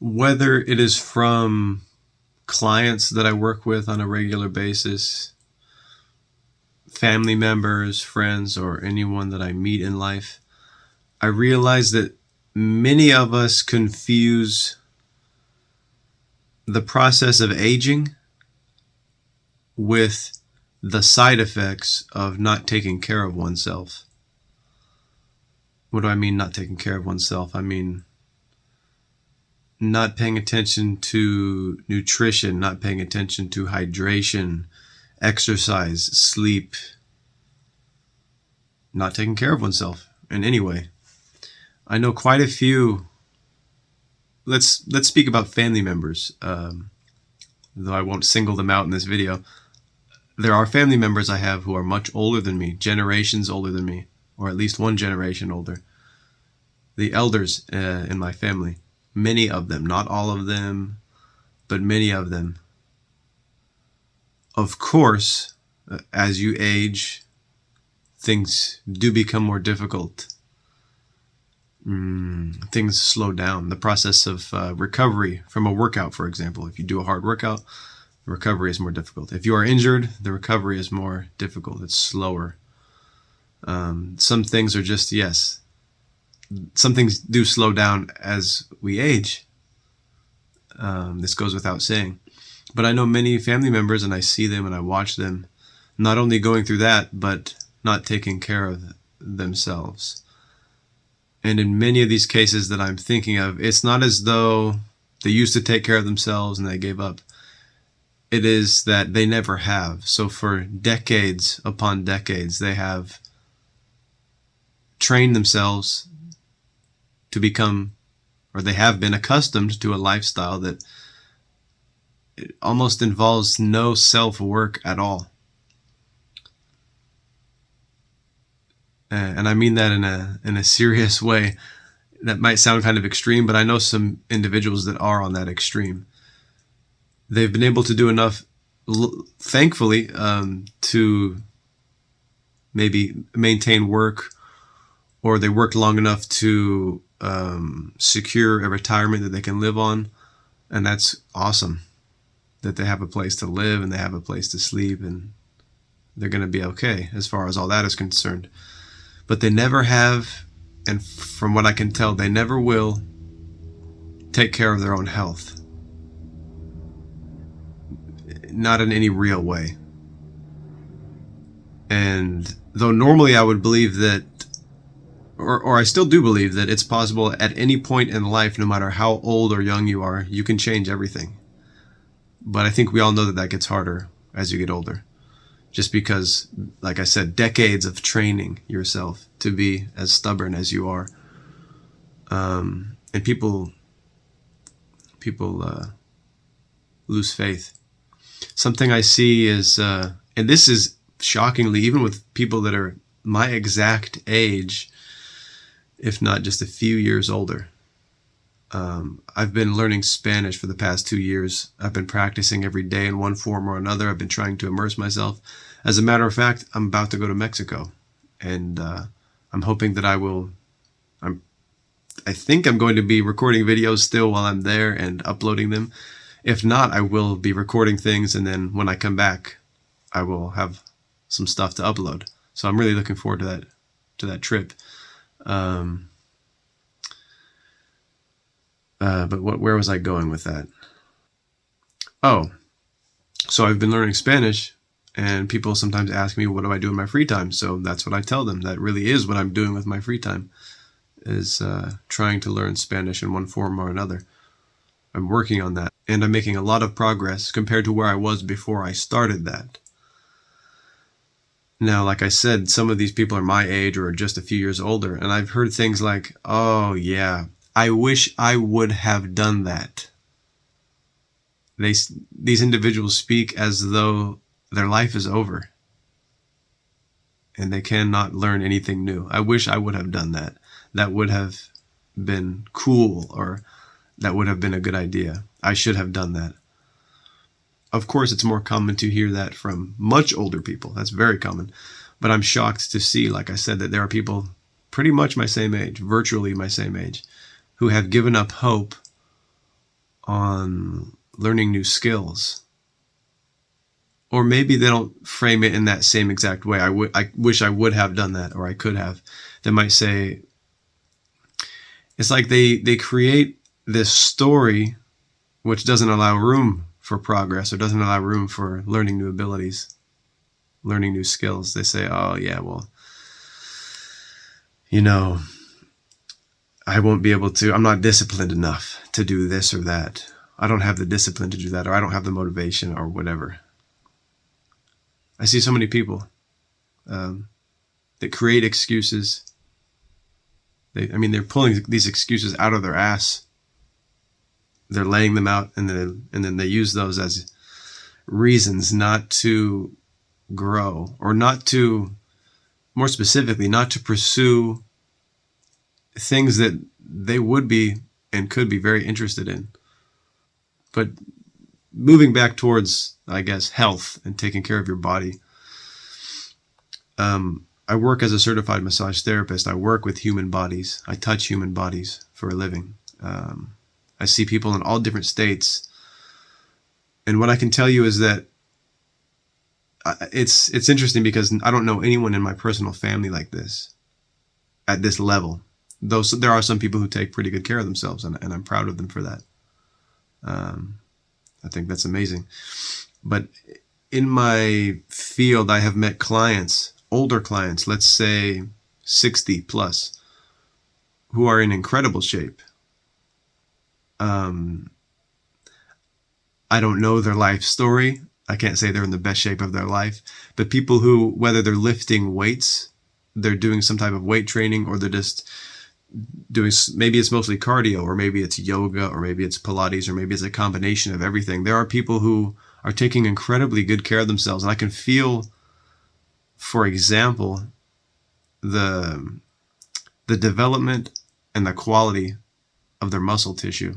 Whether it is from clients that I work with on a regular basis, family members, friends, or anyone that I meet in life, I realize that many of us confuse the process of aging with the side effects of not taking care of oneself. What do I mean not taking care of oneself? I mean not paying attention to nutrition, not paying attention to hydration, exercise, sleep, not taking care of oneself in any way. I know quite a few. Let's speak about family members, though I won't single them out in this video. There are family members I have who are much older than me, generations older than me, or at least one generation older. The elders in my family, many of them, not all of them, but many of them. Of course, as you age, things do become more difficult. Things slow down. The process of recovery from a workout, for example. If you do a hard workout, the recovery is more difficult. If you are injured, the recovery is more difficult. It's slower. Some things are just, yes, some things do slow down as we age. This goes without saying. But I know many family members, and I see them and I watch them not only going through that, but not taking care of themselves. And in many of these cases that I'm thinking of, it's not as though they used to take care of themselves and they gave up. It is that they never have. So for decades upon decades, they have trained themselves to become, or they have been accustomed to a lifestyle that it almost involves no self-work at all. And I mean that in a serious way. That might sound kind of extreme, but I know some individuals that are on that extreme. They've been able to do enough, thankfully, to maybe maintain work, or they worked long enough to secure a retirement that they can live on. And that's awesome that they have a place to live and they have a place to sleep and they're going to be okay as far as all that is concerned. But they never have, and from what I can tell, they never will take care of their own health. Not in any real way. And though normally I would believe that, or I still do believe that it's possible at any point in life, no matter how old or young you are, you can change everything. But I think we all know that gets harder as you get older. Just because, like I said, decades of training yourself to be as stubborn as you are. And people lose faith. Something I see is, and this is shockingly, even with people that are my exact age, if not just a few years older. I've been learning Spanish for the past 2 years. I've been practicing every day in one form or another. I've been trying to immerse myself. As a matter of fact, I'm about to go to Mexico, and I'm hoping that I think I'm going to be recording videos still while I'm there and uploading them. If not, I will be recording things, and then when I come back, I will have some stuff to upload. So I'm really looking forward to that trip. But where was I going with that? Oh, so I've been learning Spanish, and people sometimes ask me, what do I do in my free time? So that's what I tell them. That really is what I'm doing with my free time, is trying to learn Spanish in one form or another. I'm working on that, and I'm making a lot of progress compared to where I was before I started that. Now, like I said, some of these people are my age or just a few years older, and I've heard things like, oh yeah, I wish I would have done that. These individuals speak as though their life is over and they cannot learn anything new. I wish I would have done that. That would have been cool, or that would have been a good idea. I should have done that. Of course, it's more common to hear that from much older people. That's very common. But I'm shocked to see, like I said, that there are people pretty much my same age, virtually my same age, who have given up hope on learning new skills. Or maybe they don't frame it in that same exact way. I wish I would have done that, or I could have. They might say, it's like they create this story which doesn't allow room for progress, or doesn't allow room for learning new abilities, learning new skills. They say, oh yeah, well, I won't be able to, I'm not disciplined enough to do this or that. I don't have the discipline to do that, or I don't have the motivation, or whatever. I see so many people that create excuses. They're pulling these excuses out of their ass. They're laying them out, and then they use those as reasons not to grow, or not to, more specifically, not to pursue things that they would be and could be very interested in. But moving back towards, I guess, health and taking care of your body. I work as a certified massage therapist. I work with human bodies. I touch human bodies for a living. I see people in all different states. And what I can tell you is that it's interesting, because I don't know anyone in my personal family like this, at this level. Though there are some people who take pretty good care of themselves, and I'm proud of them for that. I think that's amazing. But in my field, I have met clients, older clients, let's say 60 plus, who are in incredible shape. I don't know their life story. I can't say they're in the best shape of their life, but people who, whether they're lifting weights, they're doing some type of weight training, or they're just doing, maybe it's mostly cardio, or maybe it's yoga, or maybe it's Pilates, or maybe it's a combination of everything. There are people who are taking incredibly good care of themselves. And I can feel, for example, the development and the quality of their muscle tissue.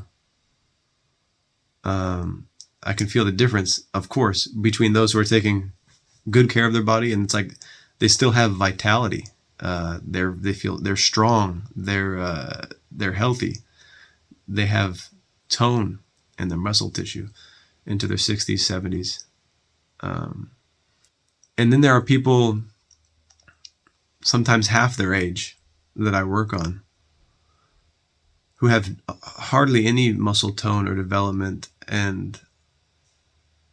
I can feel the difference, of course, between those who are taking good care of their body, and it's like they still have vitality. They feel they're strong. They're healthy. They have tone in their muscle tissue into their 60s, 70s. And then there are people, sometimes half their age, that I work on, who have hardly any muscle tone or development, and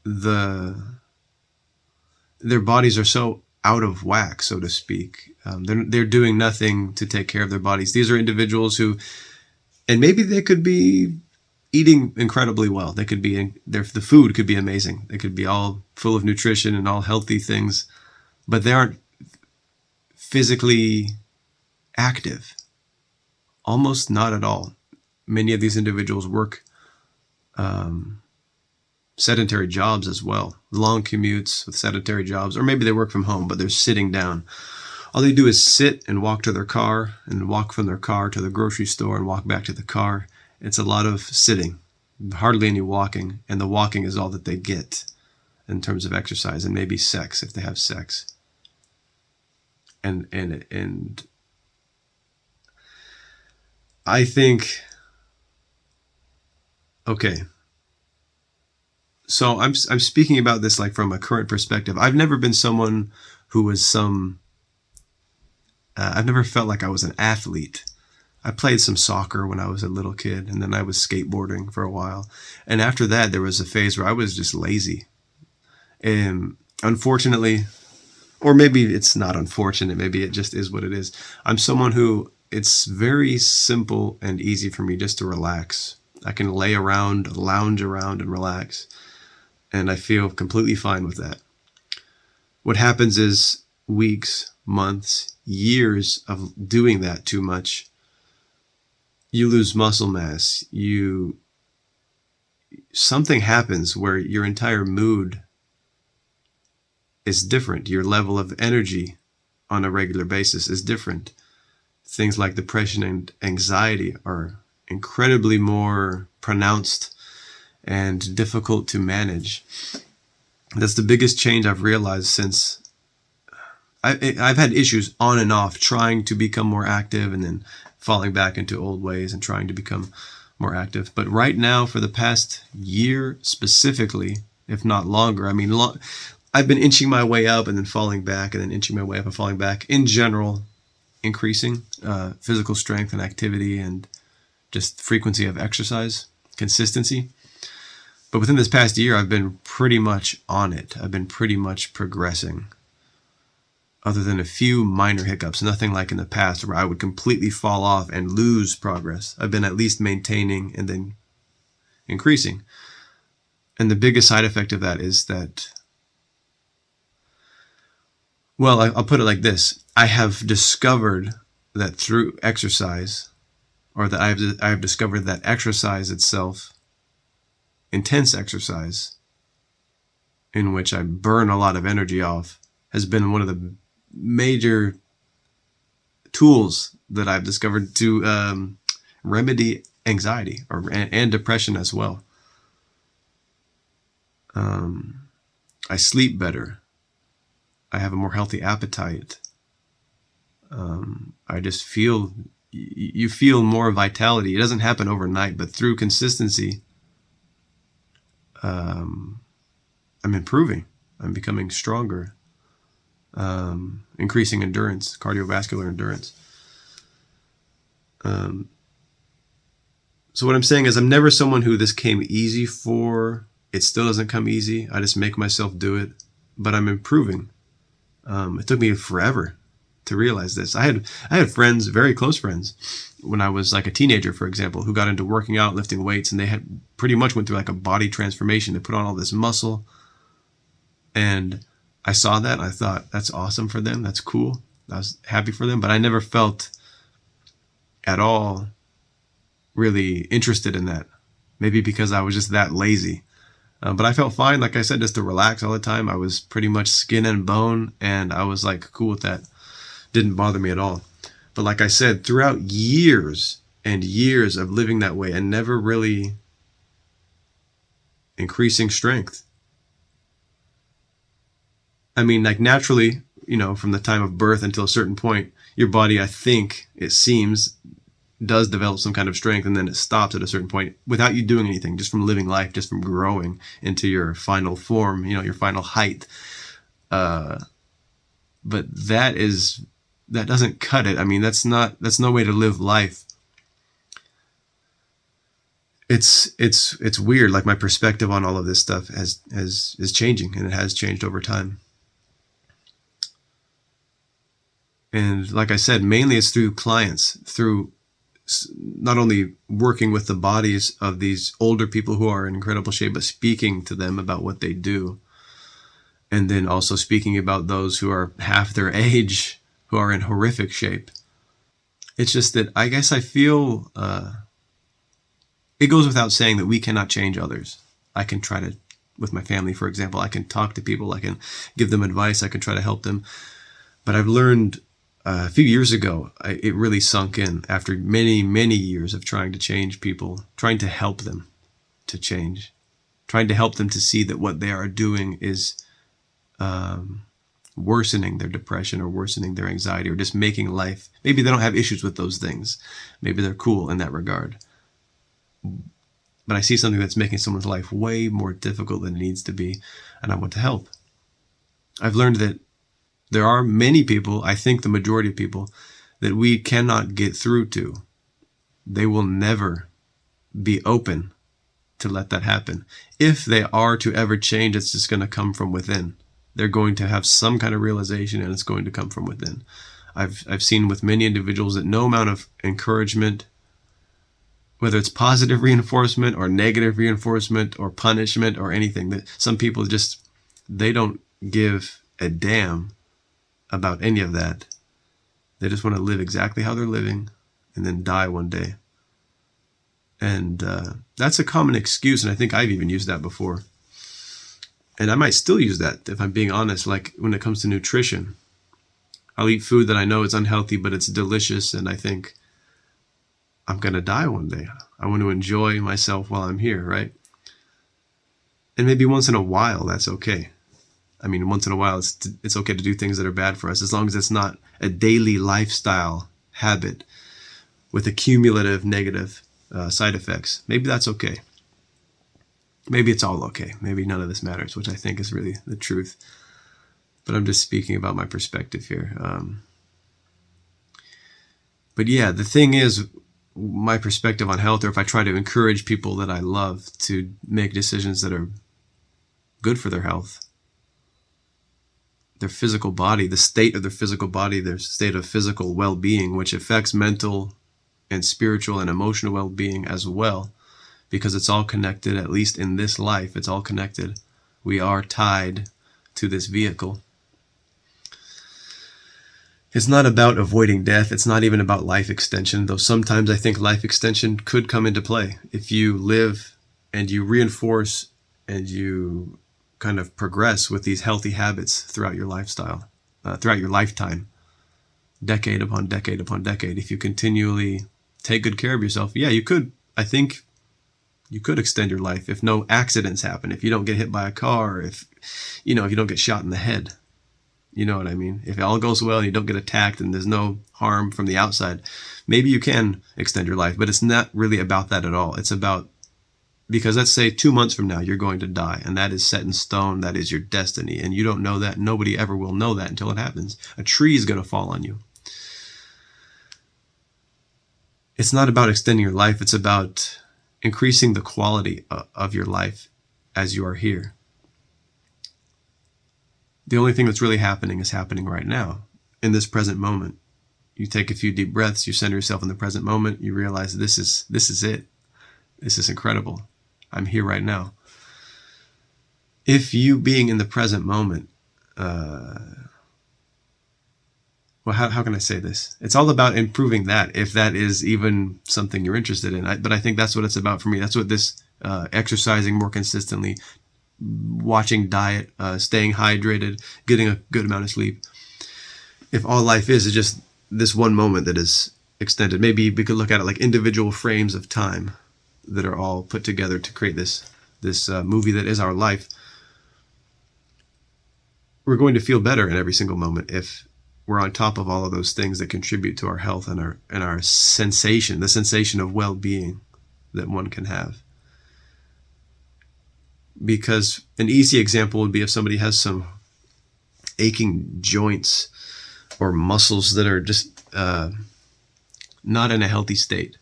their bodies are so out of whack, so to speak. They're doing nothing to take care of their bodies. These are individuals who, and maybe they could be eating incredibly well. They could be, the food could be amazing. They could be all full of nutrition and all healthy things, but they aren't physically active. Almost not at all. Many of these individuals work sedentary jobs as well, long commutes with sedentary jobs, or maybe they work from home, but they're sitting down. All they do is sit and walk to their car, and walk from their car to the grocery store, and walk back to the car. It's a lot of sitting, hardly any walking, and the walking is all that they get in terms of exercise, and maybe sex if they have sex. And I think, okay, so I'm speaking about this like from a current perspective. I've never been someone who was I've never felt like I was an athlete. I played some soccer when I was a little kid, and then I was skateboarding for a while. And after that, there was a phase where I was just lazy. And unfortunately, or maybe it's not unfortunate, maybe it just is what it is, I'm someone who, it's very simple and easy for me just to relax. I can lay around, lounge around, and relax. And I feel completely fine with that. What happens is weeks, months, years of doing that too much, you lose muscle mass. Something happens where your entire mood is different. Your level of energy on a regular basis is different. Things like depression and anxiety are incredibly more pronounced and difficult to manage. That's the biggest change I've realized since I've had issues on and off trying to become more active, and then falling back into old ways and trying to become more active. But right now, for the past year specifically, if not longer, I mean, I've been inching my way up and then falling back and then inching my way up and falling back. In general, increasing physical strength and activity and just frequency of exercise, consistency. But within this past year, I've been pretty much on it. I've been pretty much progressing. Other than a few minor hiccups, nothing like in the past where I would completely fall off and lose progress. I've been at least maintaining and then increasing. And the biggest side effect of that is that, well, I'll put it like this. I have discovered that through exercise, or that I have discovered that exercise itself, intense exercise, in which I burn a lot of energy off, has been one of the major tools that I've discovered to remedy anxiety and depression as well. I sleep better. I have a more healthy appetite. I just feel, you feel more vitality. It doesn't happen overnight, but through consistency, I'm improving. I'm becoming stronger. Increasing endurance, cardiovascular endurance. So what I'm saying is I'm never someone who this came easy for. It still doesn't come easy. I just make myself do it, but I'm improving. It took me forever to realize this. I had friends, very close friends, when I was like a teenager, for example, who got into working out, lifting weights, and they had pretty much went through like a body transformation. They put on all this muscle, and I saw that and I thought, that's awesome for them. That's cool. I was happy for them, but I never felt at all really interested in that. Maybe because I was just that lazy. But I felt fine, like I said, just to relax all the time. I was pretty much skin and bone, and I was like cool with that. Didn't bother me at all. But like I said, throughout years and years of living that way and never really increasing strength. I mean, like naturally, from the time of birth until a certain point, your body, I think, it seems, does develop some kind of strength, and then it stops at a certain point without you doing anything, just from living life, just from growing into your final form, your final height. But that doesn't cut it. I mean, that's no way to live life. It's weird. Like my perspective on all of this stuff is changing, and it has changed over time. And like I said, mainly it's through clients, through not only working with the bodies of these older people who are in incredible shape, but speaking to them about what they do. And then also speaking about those who are half their age, who are in horrific shape. It's just that I guess I feel it goes without saying that we cannot change others. I can try to, with my family, for example, I can talk to people, I can give them advice, I can try to help them. But I've learned a few years ago, it really sunk in after many, many years of trying to change people, trying to help them to change, trying to help them to see that what they are doing is worsening their depression or worsening their anxiety or just making life. Maybe they don't have issues with those things. Maybe they're cool in that regard. But I see something that's making someone's life way more difficult than it needs to be, and I want to help. I've learned that there are many people, I think the majority of people, that we cannot get through to. They will never be open to let that happen. If they are to ever change, it's just going to come from within. They're going to have some kind of realization, and it's going to come from within. I've seen with many individuals that no amount of encouragement, whether it's positive reinforcement or negative reinforcement or punishment or anything, that some people just, they don't give a damn about any of that. They just want to live exactly how they're living and then die one day. And that's a common excuse, and I think I've even used that before. And I might still use that, if I'm being honest, like when it comes to nutrition. I'll eat food that I know is unhealthy, but it's delicious, and I think I'm going to die one day. I want to enjoy myself while I'm here, right? And maybe once in a while, that's okay. I mean, once in a while, it's okay to do things that are bad for us, as long as it's not a daily lifestyle habit with a cumulative negative side effects. Maybe that's okay. Maybe it's all okay. Maybe none of this matters, which I think is really the truth. But I'm just speaking about my perspective here. But yeah, the thing is, my perspective on health, or if I try to encourage people that I love to make decisions that are good for their health, their physical body, the state of their physical body, their state of physical well-being, which affects mental and spiritual and emotional well-being as well, because it's all connected, at least in this life, it's all connected. We are tied to this vehicle. It's not about avoiding death. It's not even about life extension, though sometimes I think life extension could come into play. If you live and you reinforce and you kind of progress with these healthy habits throughout your lifestyle, throughout your lifetime, decade upon decade upon decade, if you continually take good care of yourself, yeah, you could, I think you could extend your life if no accidents happen, if you don't get hit by a car, if you don't get shot in the head. You know what I mean? If it all goes well and you don't get attacked and there's no harm from the outside, maybe you can extend your life. But it's not really about that at all. It's about, because let's say 2 months from now you're going to die, and that is set in stone. That is your destiny, and you don't know that. Nobody ever will know that until it happens. A tree is going to fall on you. It's not about extending your life. It's about increasing the quality of your life as you are here. The only thing that's really happening is happening right now, in this present moment. You take a few deep breaths, you center yourself in the present moment, you realize this is it. This is incredible. I'm here right now. If you being in the present moment, well, how can I say this? It's all about improving that, if that is even something you're interested in. But I think that's what it's about for me. That's what this exercising more consistently, watching diet, staying hydrated, getting a good amount of sleep. If all life is just this one moment that is extended, maybe we could look at it like individual frames of time that are all put together to create this movie that is our life. We're going to feel better in every single moment if we're on top of all of those things that contribute to our health and our sensation, the sensation of well-being that one can have. Because an easy example would be if somebody has some aching joints or muscles that are just not in a healthy state.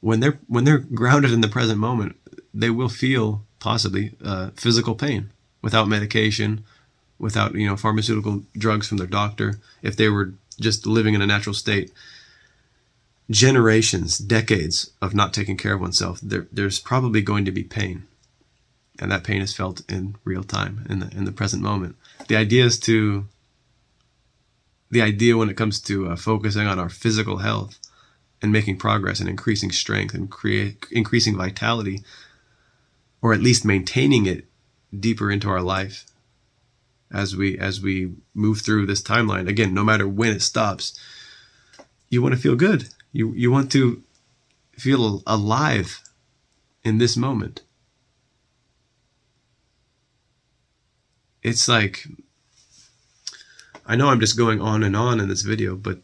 When they're grounded in the present moment, they will feel possibly physical pain without medication, without pharmaceutical drugs from their doctor. If they were just living in a natural state, generations, decades of not taking care of oneself, there's probably going to be pain. And that pain is felt in real time, in the present moment. The idea when it comes to focusing on our physical health and making progress and increasing strength and increasing vitality, or at least maintaining it deeper into our life as we move through this timeline. Again, no matter when it stops, you want to feel good. You want to feel alive in this moment. It's like, I know I'm just going on and on in this video, but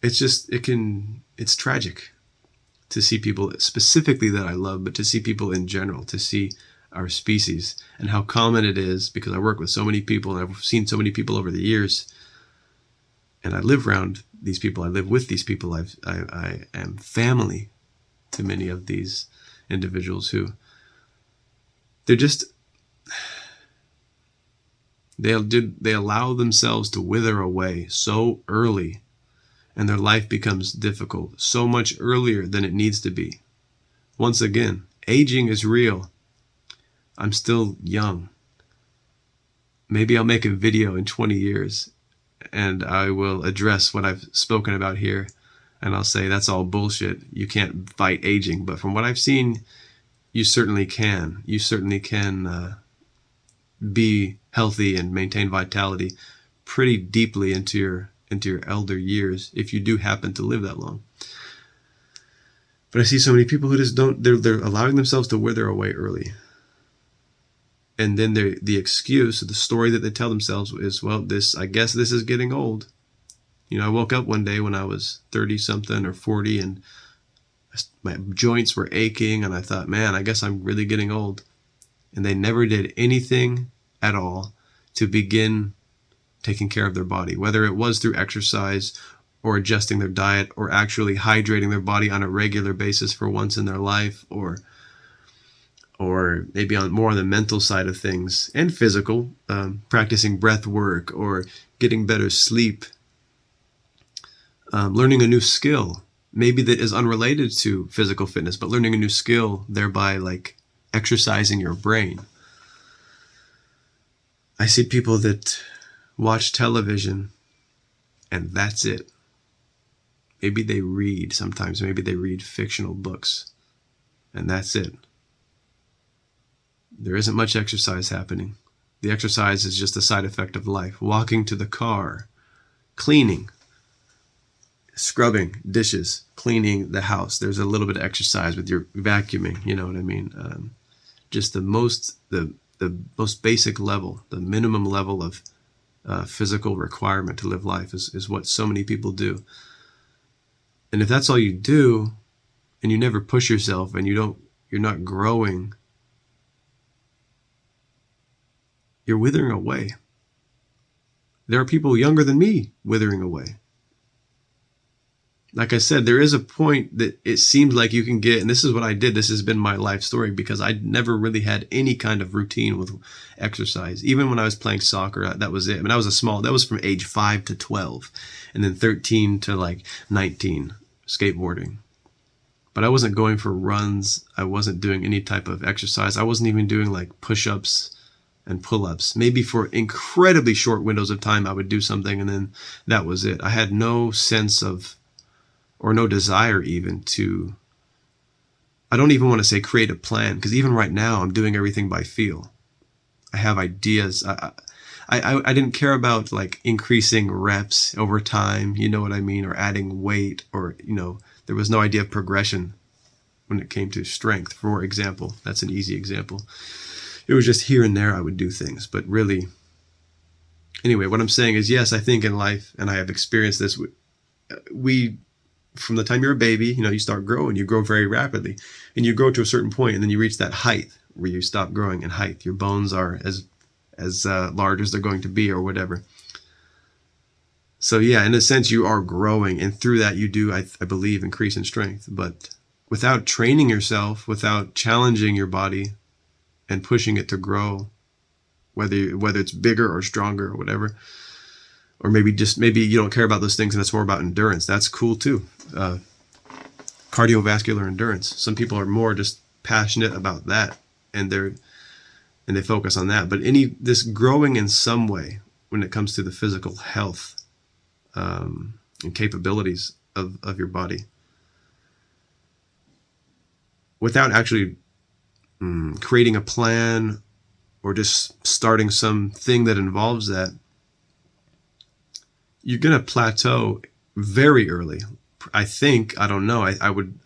it's tragic to see people specifically that I love, but to see people in general, to see our species and how common it is, because I work with so many people and I've seen so many people over the years, and I live around these people, I live with these people, I am family to many of these individuals who they allow themselves to wither away so early, and their life becomes difficult so much earlier than it needs to be. Once again, aging is real. I'm still young. Maybe I'll make a video in 20 years and I will address what I've spoken about here, and I'll say that's all bullshit. You can't fight aging. But from what I've seen, you certainly can. You certainly can be healthy and maintain vitality pretty deeply into your elder years, if you do happen to live that long. But I see so many people who just don't, they're allowing themselves to wither away early. And then the excuse, the story that they tell themselves is, well, I guess this is getting old. I woke up one day when I was 30 something or 40, and My joints were aching, and I thought, man, I guess I'm really getting old. And they never did anything at all to begin taking care of their body, whether it was through exercise or adjusting their diet or actually hydrating their body on a regular basis for once in their life, or maybe more on the mental side of things and physical, practicing breath work or getting better sleep, learning a new skill, maybe that is unrelated to physical fitness, but learning a new skill, thereby like exercising your brain. I see people that watch television and that's it. Maybe they read sometimes, maybe they read fictional books and that's it. There isn't much exercise happening. The exercise is just a side effect of life. Walking to the car, cleaning, scrubbing dishes, cleaning the house. There's a little bit of exercise with your vacuuming, you know what I mean? Just the most basic level, the minimum level of physical requirement to live life is what so many people do. And if that's all you do, and you never push yourself, and you're not growing, you're withering away. There are people younger than me withering away. Like I said, there is a point that it seems like you can get, and this is what I did. This has been my life story because I never really had any kind of routine with exercise. Even when I was playing soccer, that was it. I mean, that was from age 5 to 12, and then 13 to like 19, skateboarding. But I wasn't going for runs. I wasn't doing any type of exercise. I wasn't even doing like push-ups and pull-ups. Maybe for incredibly short windows of time, I would do something, and then that was it. I had no sense of, or no desire even to, I don't even want to say create a plan, because even right now I'm doing everything by feel. I have ideas. I didn't care about like increasing reps over time, you know what I mean, or adding weight, or, you know, there was no idea of progression when it came to strength, for example. That's an easy example. It was just here and there I would do things, but really, anyway, what I'm saying is, yes, I think in life, and I have experienced this, we from the time you're a baby, you know, you start growing, you grow very rapidly, and you grow to a certain point, and then you reach that height where you stop growing in height. Your bones are as large as they're going to be, or whatever. So yeah, in a sense, you are growing, and through that you do, I believe, increase in strength. But without training yourself, without challenging your body and pushing it to grow, whether it's bigger or stronger or whatever, or maybe you don't care about those things and it's more about endurance. That's cool too. Cardiovascular endurance. Some people are more just passionate about that, and they focus on that. But this growing in some way when it comes to the physical health and capabilities of your body, without actually creating a plan or just starting something that involves that, you're going to plateau very early. I think, I don't know, I would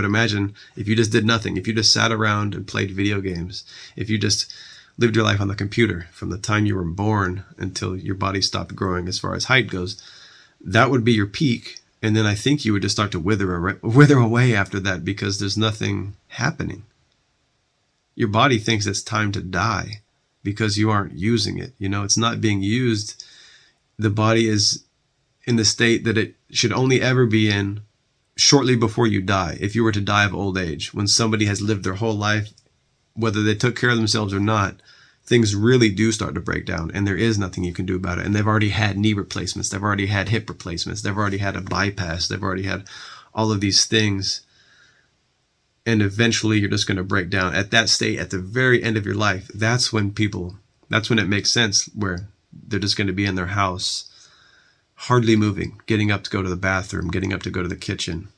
imagine if you just did nothing, if you just sat around and played video games, if you just lived your life on the computer from the time you were born until your body stopped growing as far as height goes, that would be your peak. And then I think you would just start to wither away after that, because there's nothing happening. Your body thinks it's time to die because you aren't using it. You know, it's not being used. The body is in the state that it should only ever be in shortly before you die. If you were to die of old age, when somebody has lived their whole life, whether they took care of themselves or not, things really do start to break down, and there is nothing you can do about it. And they've already had knee replacements. They've already had hip replacements. They've already had a bypass. They've already had all of these things. And eventually you're just going to break down. At that state, at the very end of your life, that's when it makes sense, where they're just going to be in their house, hardly moving, getting up to go to the bathroom, getting up to go to the kitchen.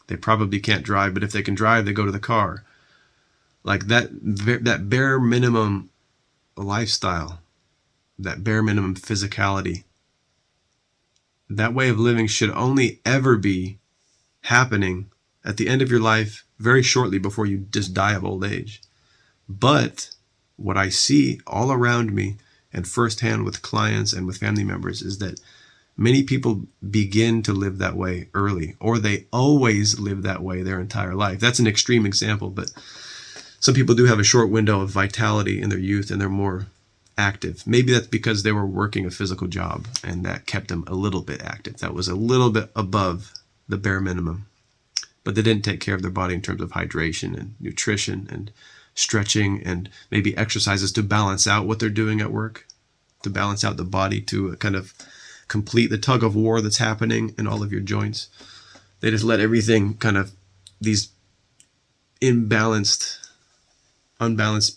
They probably can't drive, but if they can drive, they go to the car. Like that bare minimum lifestyle, that bare minimum physicality, that way of living should only ever be happening at the end of your life, very shortly before you just die of old age. But what I see all around me and firsthand with clients and with family members is that Many people begin to live that way early, or they always live that way their entire life. That's an extreme example, but some people do have a short window of vitality in their youth and they're more active. Maybe that's because they were working a physical job and that kept them a little bit active. That was a little bit above the bare minimum. But they didn't take care of their body in terms of hydration and nutrition and stretching and maybe exercises to balance out what they're doing at work, to balance out the body, to kind of complete the tug of war that's happening in all of your joints. They just let everything kind of, these unbalanced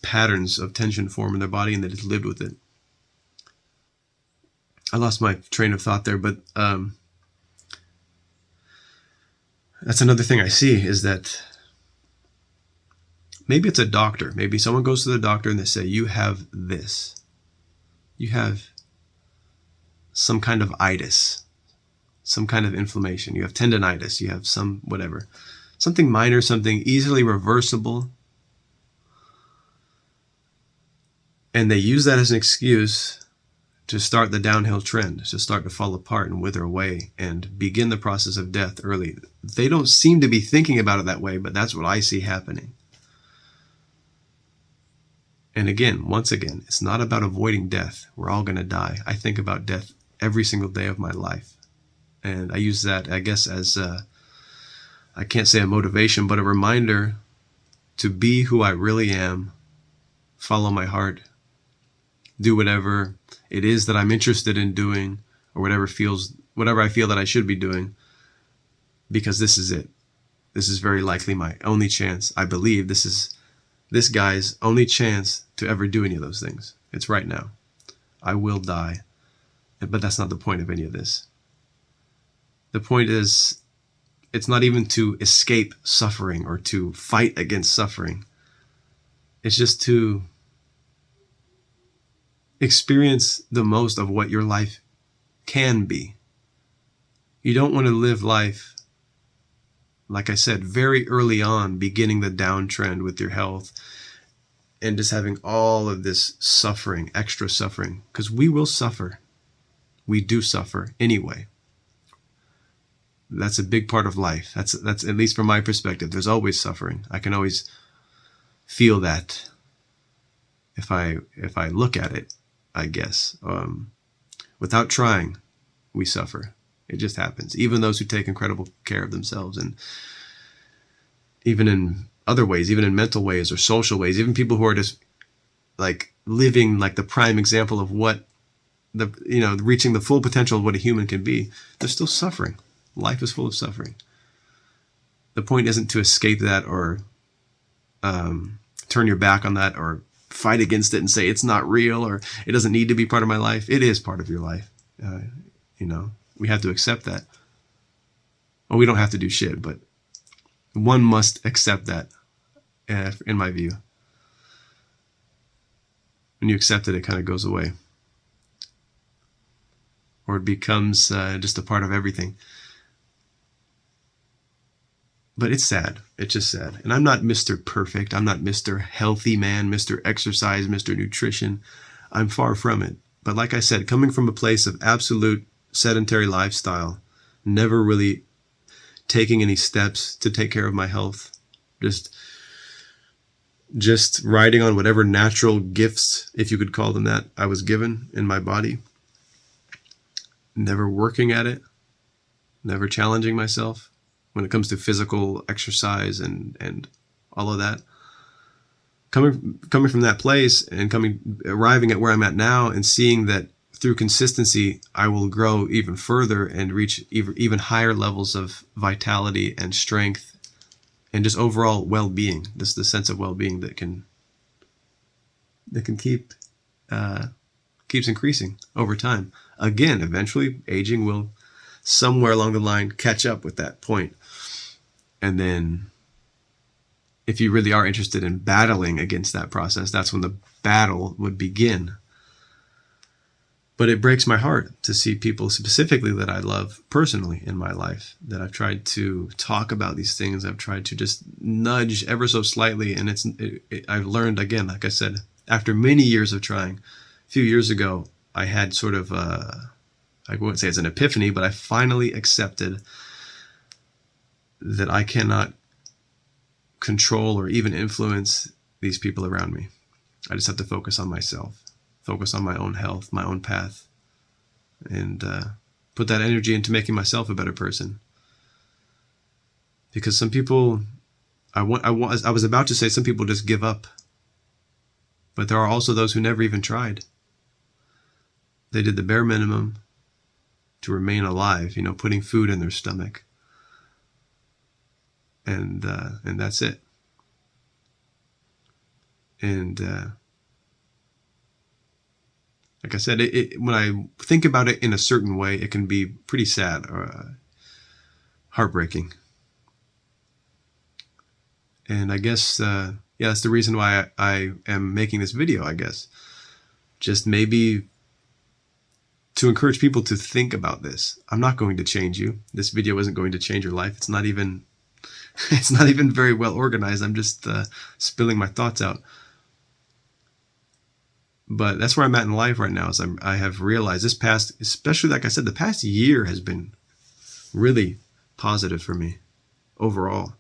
patterns of tension form in their body, and they just lived with it. I lost my train of thought there, but that's another thing I see, is that maybe it's a doctor. Maybe someone goes to the doctor and they say, you have this. You have some kind of itis, some kind of inflammation. You have tendonitis. You have some whatever. Something minor, something easily reversible. And they use that as an excuse to start the downhill trend, to start to fall apart and wither away and begin the process of death early. They don't seem to be thinking about it that way, but that's what I see happening. And again, once again, it's not about avoiding death. We're all going to die. I think about death every single day of my life. And I use that, I guess, as I can't say a motivation, but a reminder to be who I really am, follow my heart, do whatever it is that I'm interested in doing, or whatever I feel that I should be doing, because this is it. This is very likely my only chance. I believe this is this guy's only chance to ever do any of those things. It's right now. I will die. But that's not the point of any of this. The point is, it's not even to escape suffering or to fight against suffering. It's just to experience the most of what your life can be. You don't want to live life, like I said, very early on, beginning the downtrend with your health and just having all of this suffering, extra suffering, because we will suffer. We do suffer anyway. That's a big part of life. That's at least from my perspective. There's always suffering. I can always feel that if I look at it, I guess. Without trying, we suffer. It just happens. Even those who take incredible care of themselves, and even in other ways, even in mental ways or social ways, even people who are just like living like the prime example of what reaching the full potential of what a human can be, they're still suffering. Life is full of suffering. The point isn't to escape that or turn your back on that or fight against it and say it's not real or it doesn't need to be part of my life. It is part of your life. We have to accept that. Well, we don't have to do shit, but one must accept that, in my view. When you accept it, it kind of goes away. Or it becomes just a part of everything. But it's sad. It's just sad. And I'm not Mr. Perfect. I'm not Mr. Healthy Man, Mr. Exercise, Mr. Nutrition. I'm far from it. But like I said, coming from a place of absolute sedentary lifestyle, never really taking any steps to take care of my health, just riding on whatever natural gifts, if you could call them that, I was given in my body, never working at it, never challenging myself when it comes to physical exercise and all of that. Coming from that place and arriving at where I'm at now and seeing that through consistency, I will grow even further and reach even higher levels of vitality and strength and just overall well-being. This is the sense of well-being that keeps increasing over time. Again, eventually aging will somewhere along the line catch up with that point. And then if you really are interested in battling against that process, that's when the battle would begin. But it breaks my heart to see people specifically that I love personally in my life, that I've tried to talk about these things. I've tried to just nudge ever so slightly. And I've learned, again, like I said, after many years of trying, a few years ago, I had sort of I wouldn't say it's an epiphany, but I finally accepted that I cannot control or even influence these people around me. I just have to focus on myself, focus on my own health, my own path, and put that energy into making myself a better person. Because some people, I was about to say some people just give up, but there are also those who never even tried. They did the bare minimum to remain alive, putting food in their stomach, and that's it. And like I said, when I think about it in a certain way, it can be pretty sad or heartbreaking. And I guess, that's the reason why I am making this video, I guess. Just maybe to encourage people to think about this. I'm not going to change you. This video isn't going to change your life. It's not even very well organized. I'm just spilling my thoughts out. But that's where I'm at in life right now. Is I have realized this past, especially like I said, the past year has been really positive for me overall.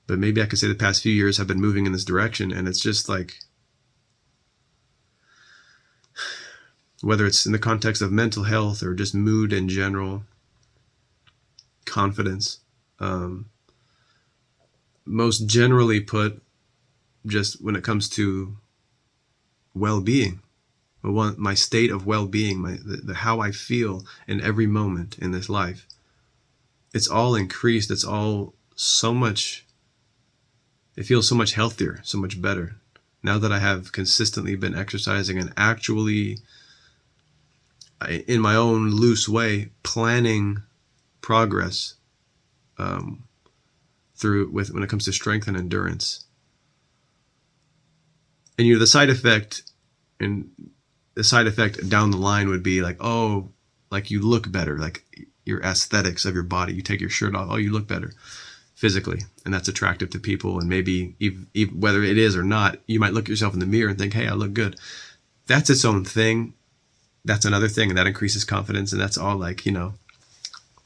But maybe I could say the past few years have been moving in this direction, and it's just like, whether it's in the context of mental health or just mood in general, confidence, most generally put, just when it comes to well-being, my state of well-being, the how I feel in every moment in this life, it's all increased. It's all so much, it feels so much healthier, so much better. Now that I have consistently been exercising and actually, in my own loose way, planning progress when it comes to strength and endurance. And the side effect down the line would be like, oh, like you look better, like your aesthetics of your body. You take your shirt off, oh, you look better physically, and that's attractive to people. And maybe even whether it is or not, you might look at yourself in the mirror and think, hey, I look good. That's its own thing. That's another thing, and that increases confidence, and that's all like,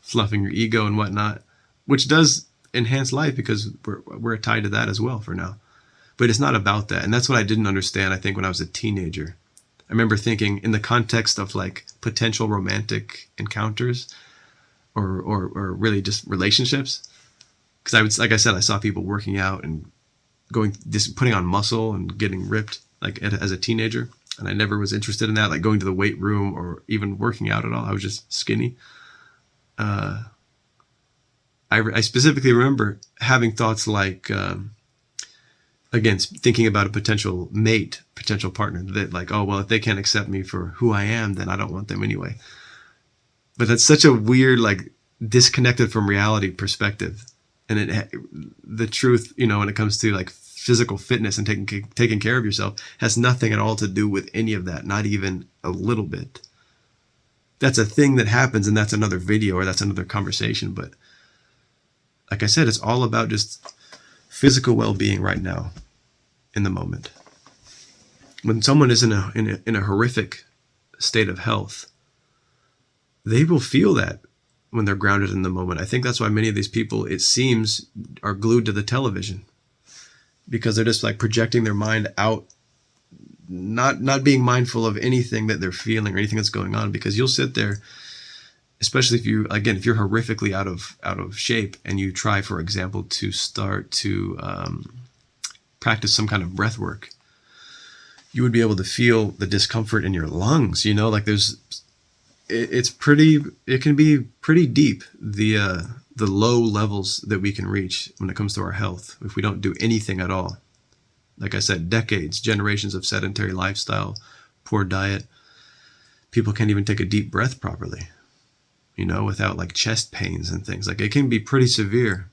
fluffing your ego and whatnot, which does enhance life because we're tied to that as well for now. But it's not about that. And that's what I didn't understand, I think, when I was a teenager. I remember thinking in the context of like potential romantic encounters or really just relationships. Because like I said, I saw people working out and putting on muscle and getting ripped like as a teenager. And I never was interested in that, like going to the weight room or even working out at all. I was just skinny. I specifically remember having thoughts like, again, thinking about a potential mate, potential partner, that like, oh, well, if they can't accept me for who I am, then I don't want them anyway. But that's such a weird, like, disconnected from reality perspective. And the truth, when it comes to like physical fitness and taking care of yourself, has nothing at all to do with any of that, not even a little bit. That's a thing that happens, and that's another video or that's another conversation. But like I said, it's all about just physical well-being right now, in the moment. When someone is in a horrific state of health, they will feel that when they're grounded in the moment. I think that's why many of these people, it seems, are glued to the television, because they're just like projecting their mind out, not being mindful of anything that they're feeling or anything that's going on. Because you'll sit there, especially if you're horrifically out of shape, and you try, for example, to start to practice some kind of breath work, you would be able to feel the discomfort in your lungs. Like it can be pretty deep, the low levels that we can reach when it comes to our health if we don't do anything at all. Like I said, decades, generations of sedentary lifestyle, poor diet. People can't even take a deep breath properly, without like chest pains and things. Like, it can be pretty severe.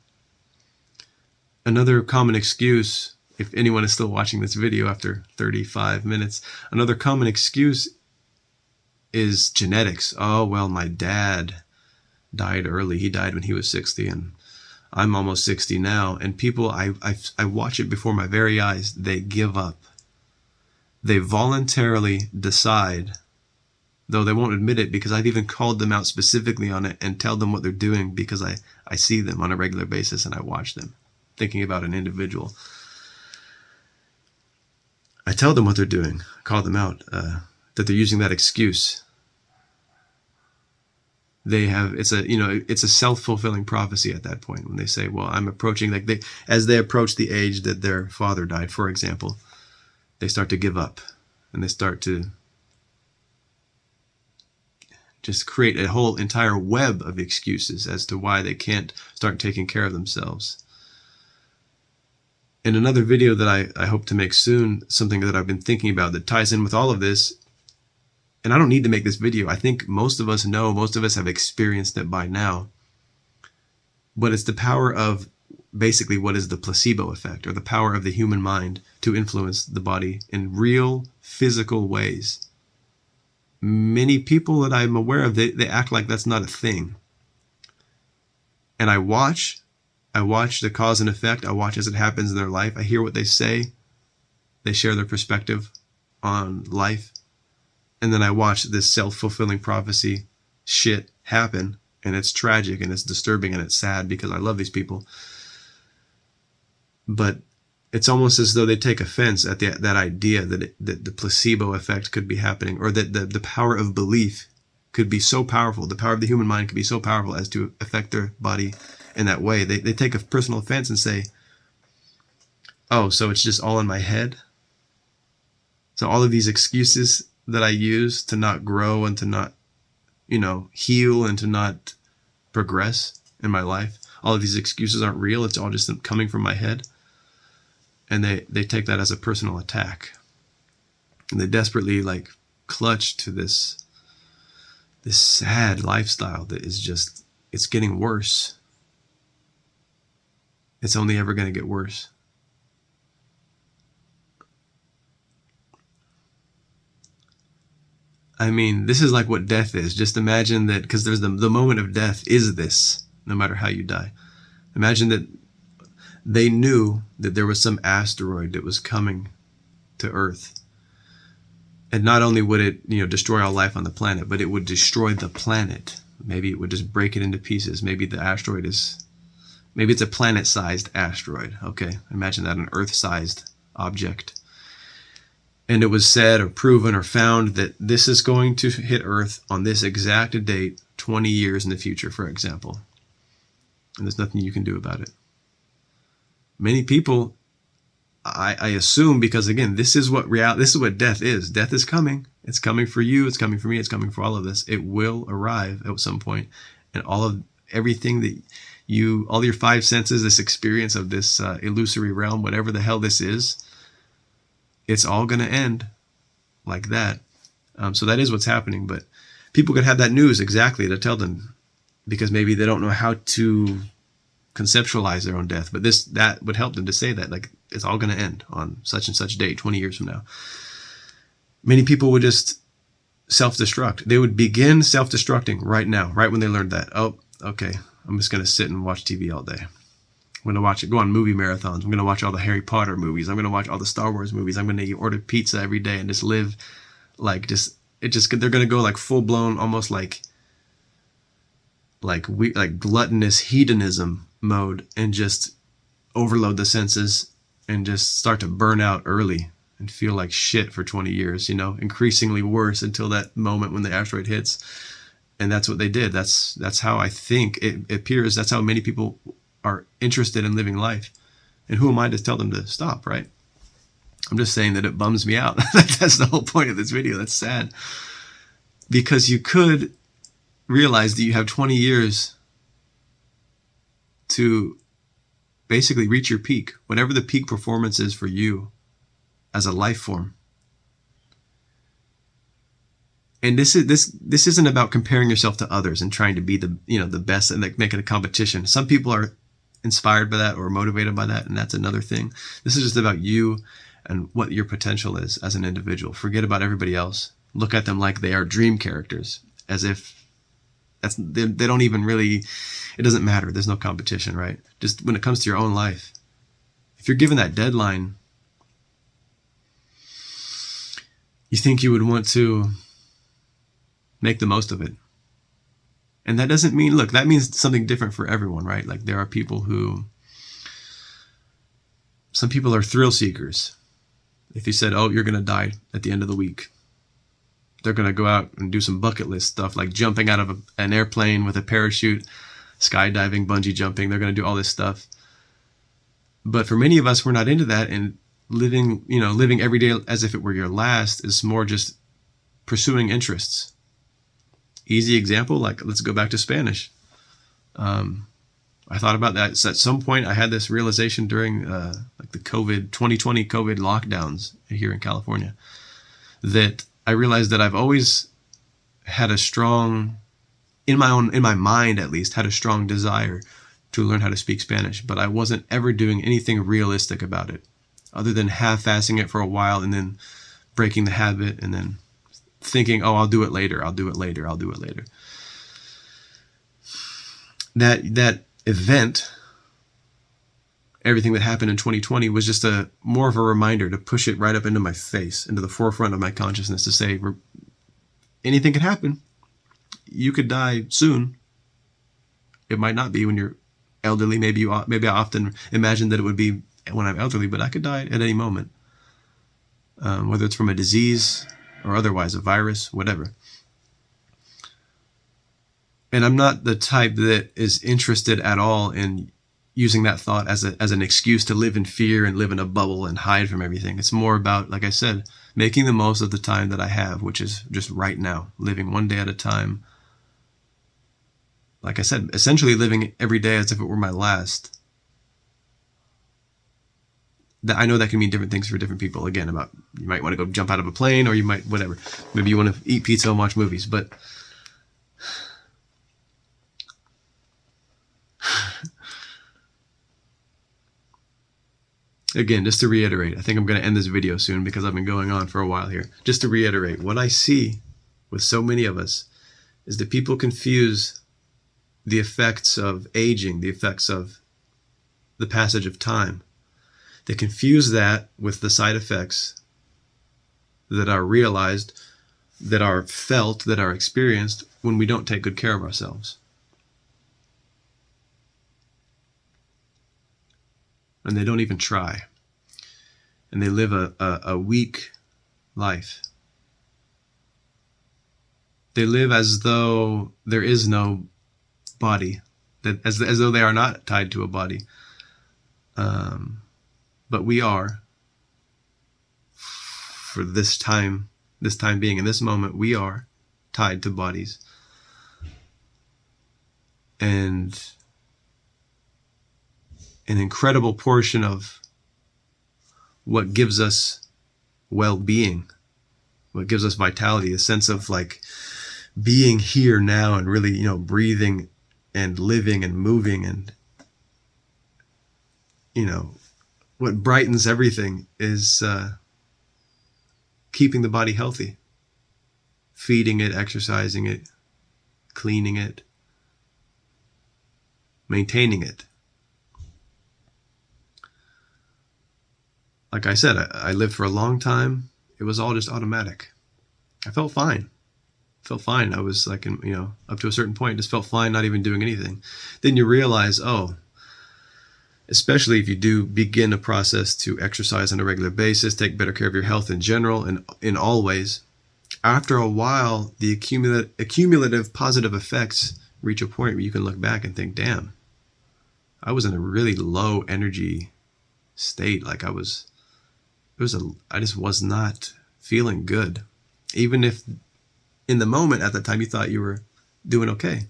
Another common excuse, if anyone is still watching this video after 35 minutes, another common excuse is genetics. Oh, well, my dad died early. He died when he was 60, and I'm almost 60 now. And people, I watch it before my very eyes. They give up. They voluntarily decide though they won't admit it, because I've even called them out specifically on it and tell them what they're doing, because I see them on a regular basis and I watch them, thinking about an individual. I tell them what they're doing, call them out, that they're using that excuse. It's a self-fulfilling prophecy at that point when they say, well, I'm approaching, as they approach the age that their father died, for example, they start to give up and they start to just create a whole entire web of excuses as to why they can't start taking care of themselves. In another video that I hope to make soon, something that I've been thinking about that ties in with all of this, and I don't need to make this video. I think most of us know, most of us have experienced it by now. But it's the power of basically what is the placebo effect, or the power of the human mind to influence the body in real physical ways. Many people that I'm aware of, they act like that's not a thing. And I watch the cause and effect. I watch as it happens in their life. I hear what they say. They share their perspective on life. And then I watch this self-fulfilling prophecy shit happen, and it's tragic and it's disturbing and it's sad because I love these people. But it's almost as though they take offense at that idea that the placebo effect could be happening, or that the power of belief could be so powerful, the power of the human mind could be so powerful as to affect their body in that way. They take a personal offense and say, oh, so it's just all in my head? So all of these excuses that I use to not grow and to not, heal and to not progress in my life, all of these excuses aren't real. It's all just coming from my head. And they take that as a personal attack. And they desperately clutch to this sad lifestyle that is just, it's getting worse. It's only ever going to get worse. I mean, this is like what death is. Just imagine that, because there's the moment of death is this, no matter how you die. Imagine that they knew that there was some asteroid that was coming to Earth. And not only would it, destroy all life on the planet, but it would destroy the planet. Maybe it would just break it into pieces. Maybe the asteroid maybe it's a planet-sized asteroid. Okay, imagine that, an Earth-sized object. And it was said or proven or found that this is going to hit Earth on this exact date 20 years in the future, for example. And there's nothing you can do about it. Many people, I assume, because again, this is what death is. Death is coming. It's coming for you. It's coming for me. It's coming for all of us. It will arrive at some point. And everything that all your five senses, this experience of this illusory realm, whatever the hell this is, it's all going to end like that. So that is what's happening. But people could have that news exactly to tell them, because maybe they don't know how to conceptualize their own death. But that would help them to say that, it's all going to end on such and such date, 20 years from now. Many people would just self-destruct. They would begin self-destructing right now, right when they learned that. Oh, okay, I'm just going to sit and watch TV all day. I'm going to go on movie marathons. I'm going to watch all the Harry Potter movies. I'm going to watch all the Star Wars movies. I'm going to order pizza every day and just live they're going to go full blown, almost like gluttonous hedonism mode, and just overload the senses and just start to burn out early and feel like shit for 20 years, increasingly worse until that moment when the asteroid hits. And that's what they did. That's how I think it appears. That's how many people are interested in living life. And who am I to tell them to stop, right? I'm just saying that it bums me out. That's the whole point of this video. That's sad. Because you could realize that you have 20 years to basically reach your peak, whatever the peak performance is for you as a life form. And this isn't about comparing yourself to others and trying to be the best and make it a competition. Some people are inspired by that or motivated by that, and that's another thing. This is just about you and what your potential is as an individual. Forget about everybody else. Look at them like they are dream characters, as if they don't even really, it doesn't matter. There's no competition, right? Just when it comes to your own life, if you're given that deadline, you think you would want to Make the most of it. And that doesn't mean, look, that means something different for everyone, right? Like there are people some people are thrill seekers. If you said, oh, you're going to die at the end of the week, they're going to go out and do some bucket list stuff like jumping out of an airplane with a parachute, skydiving, bungee jumping. They're going to do all this stuff. But for many of us, we're not into that. And living every day as if it were your last is more just pursuing interests. Easy example, like let's go back to Spanish. I thought about that. So at some point, I had this realization during like the 2020 COVID lockdowns here in California, that I realized that I've always had a strong, in my mind at least, had a strong desire to learn how to speak Spanish, but I wasn't ever doing anything realistic about it, other than half-assing it for a while and then breaking the habit and then thinking, oh, I'll do it later. That event, everything that happened in 2020 was just more of a reminder to push it right up into my face, into the forefront of my consciousness, to say anything could happen. You could die soon. It might not be when you're elderly. Maybe I often imagine that it would be when I'm elderly, but I could die at any moment, whether it's from a disease or otherwise, a virus, whatever. And I'm not the type that is interested at all in using that thought as an excuse to live in fear and live in a bubble and hide from everything. It's more about, like I said, making the most of the time that I have, which is just right now, living one day at a time. Like I said, essentially living every day as if it were my last. I know that can mean different things for different people. Again, about you might want to go jump out of a plane, or you might whatever. Maybe you want to eat pizza and watch movies. But again, just to reiterate, I think I'm going to end this video soon because I've been going on for a while here. Just to reiterate, what I see with so many of us is that people confuse the effects of aging, the effects of the passage of time. They confuse that with the side effects that are realized, that are felt, that are experienced when we don't take good care of ourselves. And they don't even try. And they live a weak life. They live as though there is no body, that as though they are not tied to a body. But we are. For this time being, in this moment, we are tied to bodies. And an incredible portion of what gives us well-being, what gives us vitality, a sense of like being here now and really, breathing and living and moving, and what brightens everything is keeping the body healthy, feeding it, exercising it, cleaning it, maintaining it. Like I said, I lived for a long time. It was all just automatic. I felt fine. I was like, up to a certain point, just felt fine, not even doing anything. Then you realize, especially if you do begin a process to exercise on a regular basis, take better care of your health in general and in all ways, after a while, the accumulative positive effects reach a point where you can look back and think, damn, I was in a really low energy state. Like I just was not feeling good. Even if in the moment at the time you thought you were doing okay.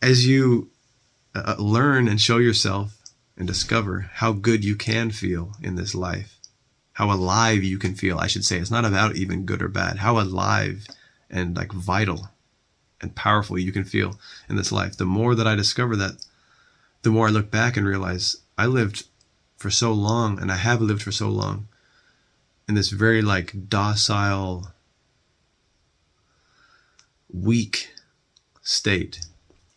As you learn and show yourself and discover how good you can feel in this life, how alive you can feel, I should say. It's not about even good or bad. How alive and like vital and powerful you can feel in this life. The more that I discover that, the more I look back and realize I lived for so long, and I have lived for so long in this very like docile, weak state.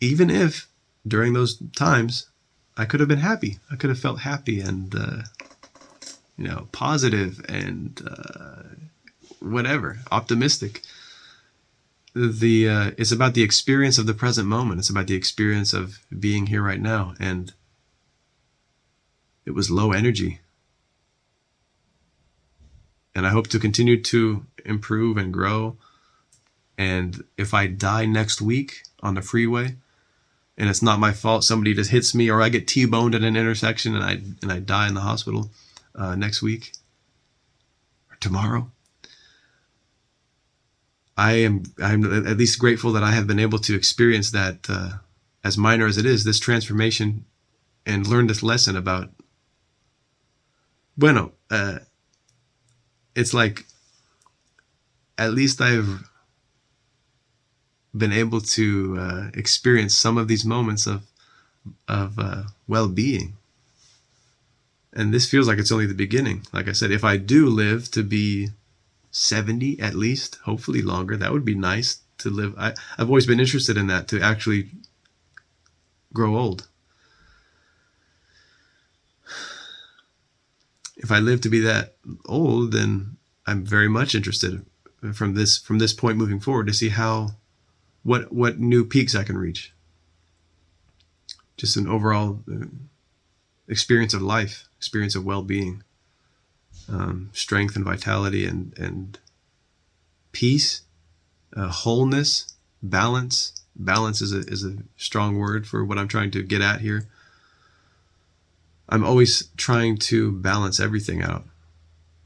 Even if during those times I could have been happy. I could have felt happy and positive and whatever, optimistic. it's about the experience of the present moment. It's about the experience of being here right now. And it was low energy. And I hope to continue to improve and grow. And if I die next week on the freeway, and it's not my fault, somebody just hits me, or I get T-boned at an intersection and I die in the hospital next week or tomorrow, I'm at least grateful that I have been able to experience that, as minor as it is, this transformation, and learn this lesson about, bueno, it's like, at least I've been able to experience some of these moments of well-being. And this feels like it's only the beginning. Like I said, if I do live to be 70 at least, hopefully longer, that would be nice to live. I've always been interested in that, to actually grow old. If I live to be that old, then I'm very much interested from this point moving forward to see what new peaks I can reach. Just an overall experience of life, experience of well-being, strength and vitality and peace, wholeness, balance. Balance is a strong word for what I'm trying to get at here. I'm always trying to balance everything out,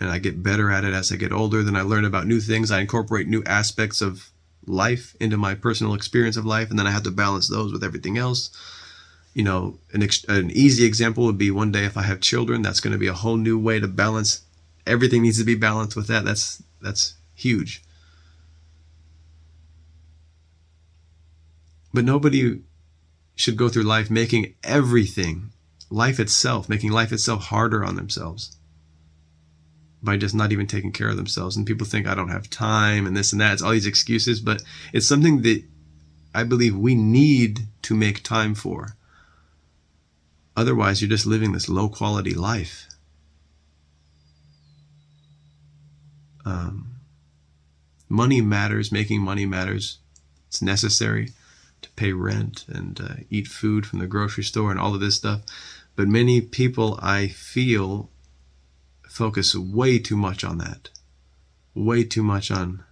and I get better at it as I get older. Then I learn about new things. I incorporate new aspects of life into my personal experience of life, and then I have to balance those with everything else. You know, an easy example would be, one day if I have children, that's going to be a whole new way to balance. Everything needs to be balanced with that. That's huge. But nobody should go through life making life itself harder on themselves by just not even taking care of themselves. And people think, I don't have time and this and that. It's all these excuses, but it's something that I believe we need to make time for. Otherwise, you're just living this low quality life. Money matters. Making money matters. It's necessary to pay rent and eat food from the grocery store and all of this stuff. But many people, I feel, focus way too much on that. Way too much on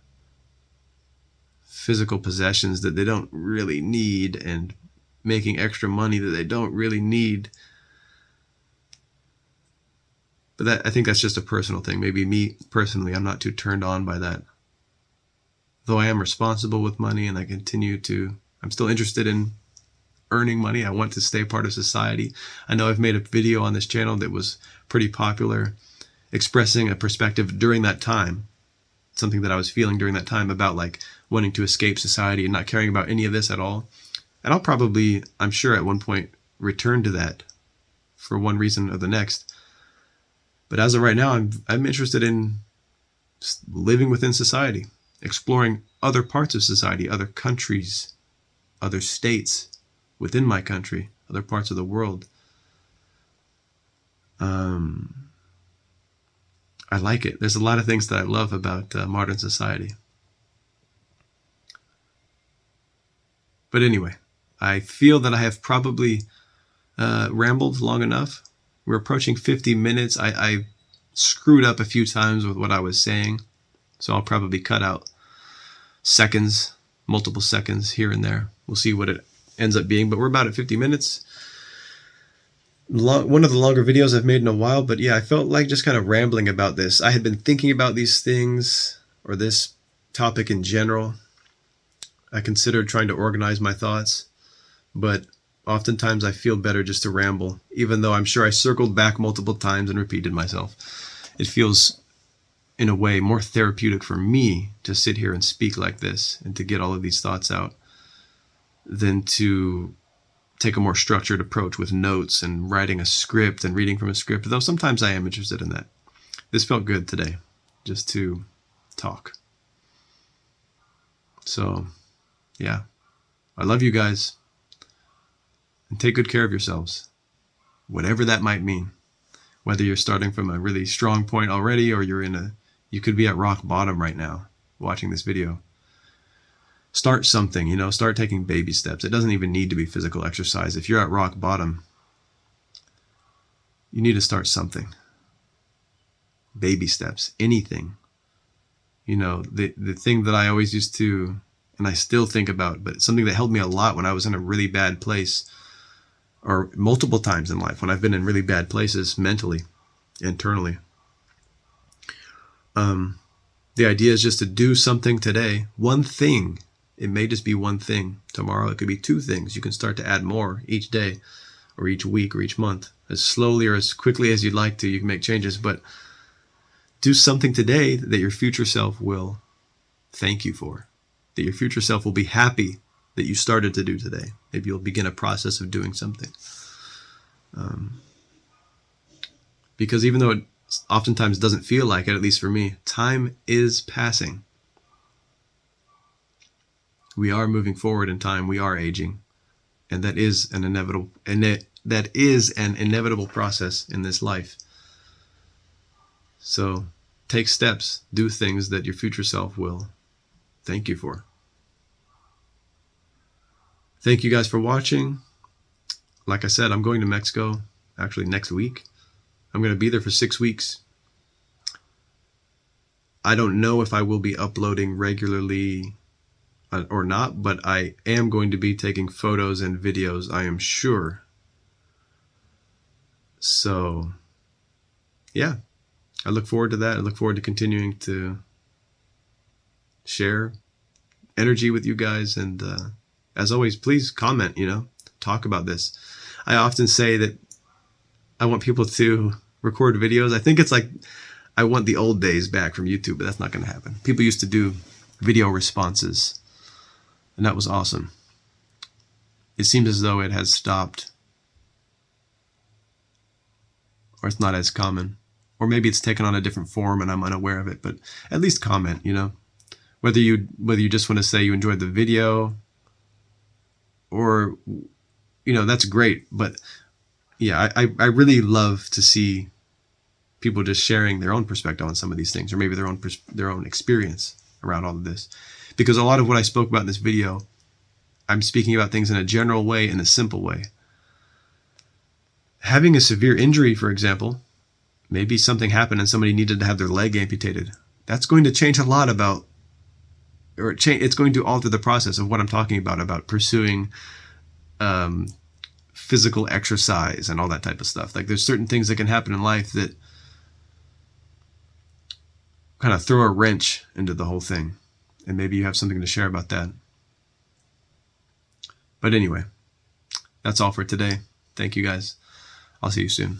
physical possessions that they don't really need, and making extra money that they don't really need. But I think that's just a personal thing. Maybe me personally, I'm not too turned on by that. Though I am responsible with money, and I'm still interested in earning money. I want to stay part of society. I know I've made a video on this channel that was pretty popular, expressing a perspective during that time, something that I was feeling during that time, about like wanting to escape society and not caring about any of this at all. And I'll probably, I'm sure at one point, return to that for one reason or the next. But as of right now, I'm interested in living within society, exploring other parts of society, other countries, other states within my country, other parts of the world. I like it. There's a lot of things that I love about modern society. But anyway, I feel that I have probably rambled long enough. We're approaching 50 minutes. I screwed up a few times with what I was saying, so I'll probably cut out seconds, multiple seconds here and there. We'll see what it ends up being, but we're about at 50 minutes. One of the longer videos I've made in a while, but yeah, I felt like just kind of rambling about this. I had been thinking about these things, or this topic in general. I considered trying to organize my thoughts, but oftentimes I feel better just to ramble, even though I'm sure I circled back multiple times and repeated myself. It feels, in a way, more therapeutic for me to sit here and speak like this and to get all of these thoughts out than to take a more structured approach with notes and writing a script and reading from a script, though sometimes I am interested in that. This felt good today, just to talk. So, yeah, I love you guys, and take good care of yourselves, whatever that might mean. Whether you're starting from a really strong point already, or you could be at rock bottom right now watching this video. Start something, start taking baby steps. It doesn't even need to be physical exercise. If you're at rock bottom, you need to start something. Baby steps, anything. The thing that I always used to, and I still think about, but something that helped me a lot when I was in a really bad place, or multiple times in life when I've been in really bad places mentally, internally. The idea is just to do something today, one thing. It may just be one thing. Tomorrow it could be two things. You can start to add more each day or each week or each month. As slowly or as quickly as you'd like to, you can make changes, but do something today that your future self will thank you for, that your future self will be happy that you started to do today. Maybe you'll begin a process of doing something. Because even though it oftentimes doesn't feel like it, at least for me, time is passing. We are moving forward in time. We are aging, and that is an inevitable process in this life. So take steps, do things that your future self will thank you for. Thank you guys for watching. Like I said, I'm going to Mexico actually next week. I'm going to be there for 6 weeks. I don't know if I will be uploading regularly or not, but I am going to be taking photos and videos, I am sure. So, yeah, I look forward to that. I look forward to continuing to share energy with you guys. And as always, please comment, talk about this. I often say that I want people to record videos. I think it's like I want the old days back from YouTube, but that's not going to happen. People used to do video responses, and that was awesome. It seems as though it has stopped, or it's not as common, or maybe it's taken on a different form and I'm unaware of it. But at least comment, whether you just want to say you enjoyed the video, or that's great. But yeah, I really love to see people just sharing their own perspective on some of these things, or maybe their own experience around all of this. Because a lot of what I spoke about in this video, I'm speaking about things in a general way, in a simple way. Having a severe injury, for example, maybe something happened and somebody needed to have their leg amputated. That's going to change a lot about, it's going to alter the process of what I'm talking about pursuing physical exercise and all that type of stuff. Like, there's certain things that can happen in life that kind of throw a wrench into the whole thing. And maybe you have something to share about that. But anyway, that's all for today. Thank you guys. I'll see you soon.